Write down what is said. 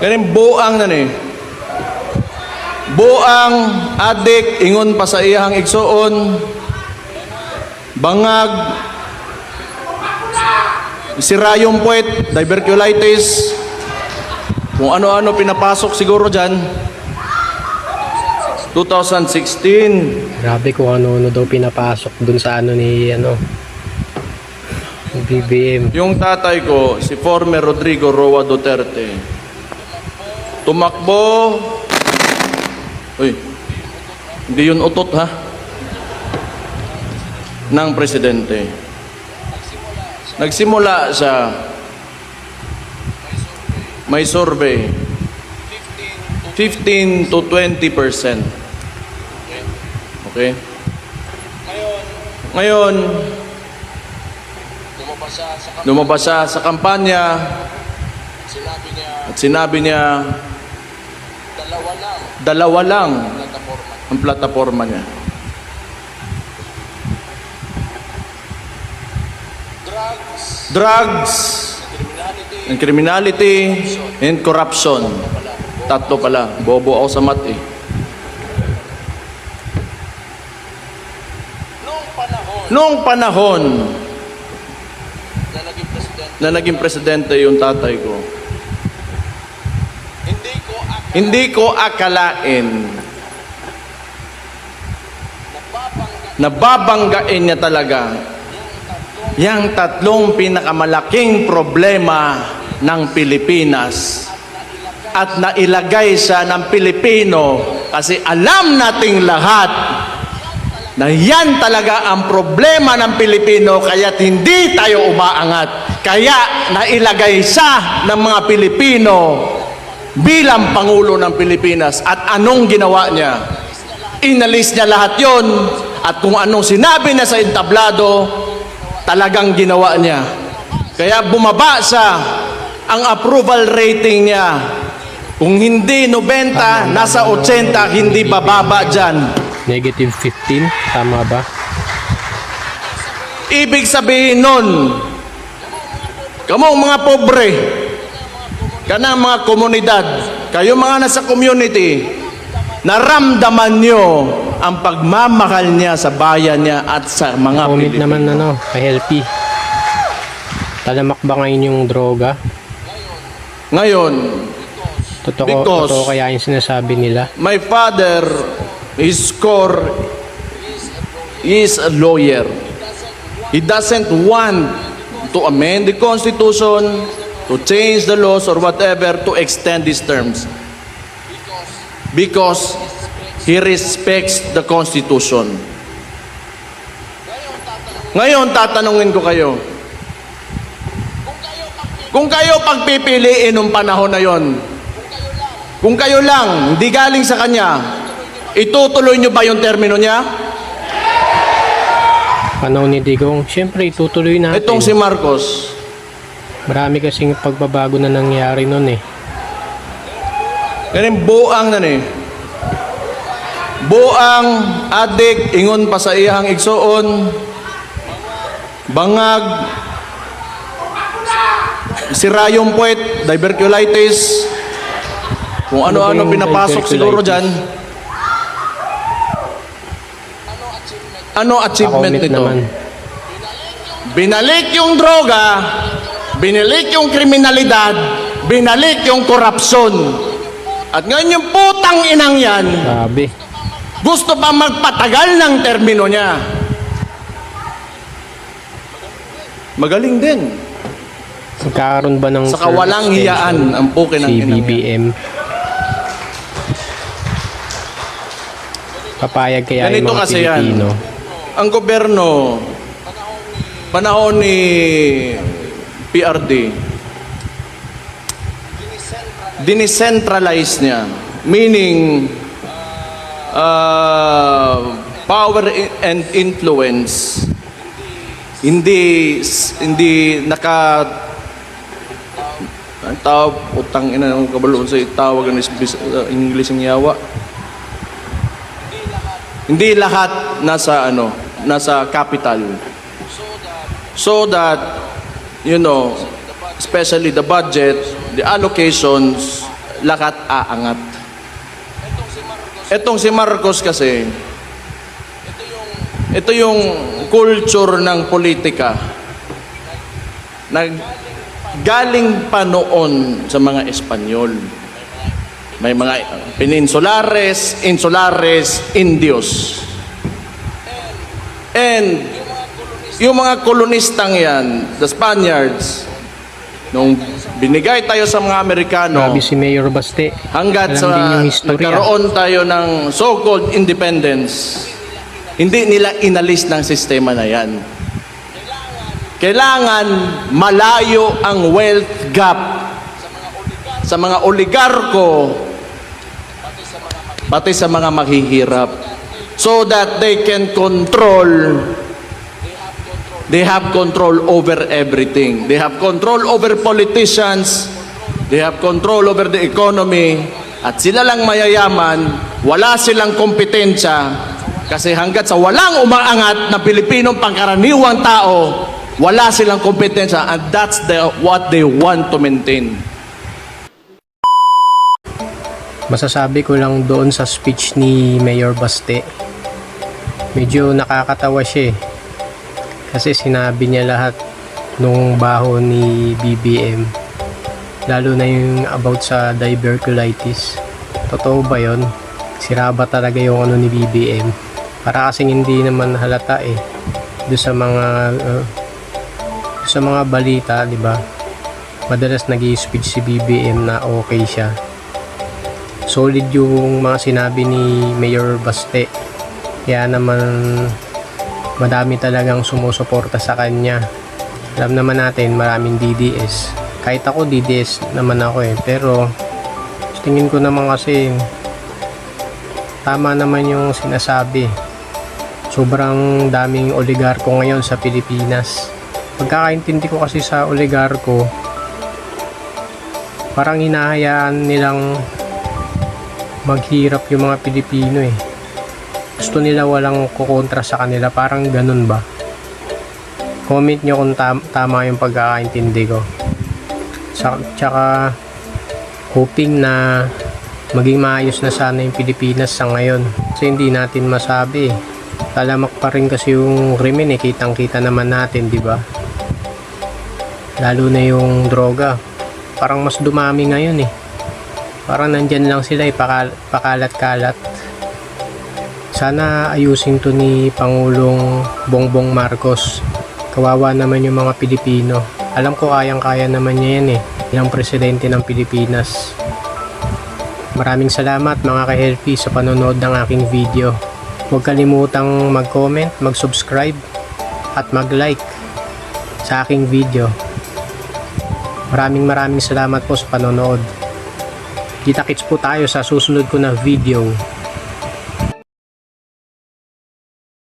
Kaning buang na ni. Buang adik ingon pa sa iyang igsuon. Bangag sirayong puwet, diverculitis. Kung ano-ano pinapasok siguro dyan. 2016. Grabe kung ano-ano daw pinapasok dun sa ano ni BBM. Yung tatay ko, si former Rodrigo Roa Duterte, tumakbo. Uy, hindi yun utot ha? Ng presidente. Nagsimula sa may survey 15 to 20%. Okay? Ngayon, lumabas siya sa kampanya at sinabi niya dalawa lang ang plataforma niya. Drugs and criminality and corruption. Tatlo pala. Bobo ako sa mat eh. Noong panahon na naging presidente yung tatay ko, hindi ko akalain na babanggain niya talaga yung tatlong pinakamalaking problema ng Pilipinas at nailagay siya ng Pilipino kasi alam nating lahat na yan talaga ang problema ng Pilipino kaya't hindi tayo umaangat. Kaya nailagay siya ng mga Pilipino bilang Pangulo ng Pilipinas. At anong ginawa niya? Inalis niya lahat yon at kung anong sinabi na sa entablado, talagang ginawa niya. Kaya bumaba siya ang approval rating niya. Kung hindi 90, nasa 80, hindi bababa dyan. Negative 15, tama ba? Ibig sabihin nun, kamong mga pobre, kanang mga komunidad, kayo mga nasa community, naramdaman nyo ang pagmamahal niya sa bayan niya at sa mga Comment Pilipino. naman ka-healthy. Talamak ba ngayon yung droga? Ngayon, Totoo kaya yung sinasabi nila? my father, his core, is a lawyer. He doesn't want to amend the Constitution, to change the laws or whatever to extend these terms. Because he respects the Constitution. Ngayon, tatanungin ko kayo. Kung kayo pagpipiliin ng panahon na yon, kung kayo lang, hindi galing sa kanya, itutuloy nyo ba yung termino niya? Panahon ni Digong, syempre itutuloy natin. Itong si Marcos, Marami kasing pagbabago na nangyari nun eh. kaning buang na ni. Buang adik ingon pa sa iyang igsuon. Bangag sirayong puwet, diverculitis. Kung ano-ano pinapasok siguro dyan. Ano achievement Comment nito? naman. Binalik yung droga, binalik yung kriminalidad, binalik yung korupsyon. At ngayon yung putang inang yan, Grabe. gusto pa magpatagal ng termino niya. Magaling din. Magkakaroon ba ng Saka walang hiyaan ang puke ng si inang yan. BBM? Papayag kaya Ganito yung mga kasi yan. Pilipino? Ang gobyerno, panahon ni PRD, dinicentralize niya. Meaning, power and influence, hindi ang tawag, utang ina ng kabaloon sa tawag ng English ng yawa. Hindi lahat nasa capital. So that, especially the budget, the allocations, lakat aangat. Etong si Marcos kasi, ito yung culture ng politika. Galing pa noon sa mga Espanyol. May mga Peninsulares, Insulares, Indios. And yung mga kolonistang yan, the Spaniards, nung binigay tayo sa mga Amerikano, Grabe si Mayor Baste. hanggat Alam sa din yung history, nagkaroon tayo ng so-called independence, hindi nila inalis ng sistema na yan. Kailangan malayo ang wealth gap sa mga oligarko, pati sa mga maghihirap, so that they can control. They have control over everything. They have control over politicians. They have control over the economy. At sila lang mayayaman, wala silang kompetensya. Kasi hanggat sa walang umaangat na Pilipinong pangkaraniwang tao, wala silang kompetensya. And that's what they want to maintain. Masasabi ko lang doon sa speech ni Mayor Baste, medyo nakakatawa siya eh. Kasi sinabi niya lahat nung baho ni BBM, lalo na yung about sa diverculitis. Totoo ba yon? Sira ba talaga yung ano ni BBM? Para kasing hindi naman halata eh doon sa mga balita, di ba? Madalas nag-i-speech si BBM na okay siya. Solid yung mga sinabi ni Mayor Baste. Kaya naman madami talagang sumusuporta sa kanya. Alam naman natin maraming DDS. Kahit ako DDS naman ako eh. Pero tingin ko naman kasi tama naman yung sinasabi. Sobrang daming oligarko ngayon sa Pilipinas. Pagkakaintindi ko kasi sa oligarko, parang hinahayaan nilang maghirap yung mga Pilipino eh. Gusto nila walang kukontra sa kanila, parang ganun ba? Comment nyo kung tama yung pagkakaintindi ko. Tsaka hoping na maging maayos na sana yung Pilipinas sa ngayon. Kasi hindi natin masabi. Talamak pa rin kasi yung krimen eh, kitang kita naman natin, di ba? Lalo na yung droga. Parang mas dumami ngayon eh. Parang nandyan lang sila eh, pakalat-kalat. Sana ayusin to ni Pangulong Bongbong Marcos. Kawawa naman yung mga Pilipino. Alam ko kayang-kaya naman niya yan eh. Ilang presidente ng Pilipinas. Maraming salamat mga ka-healthy sa panonood ng aking video. Huwag kalimutang mag-comment, mag-subscribe at mag-like sa aking video. Maraming salamat po sa panonood. Kita-kits po tayo sa susunod ko na video.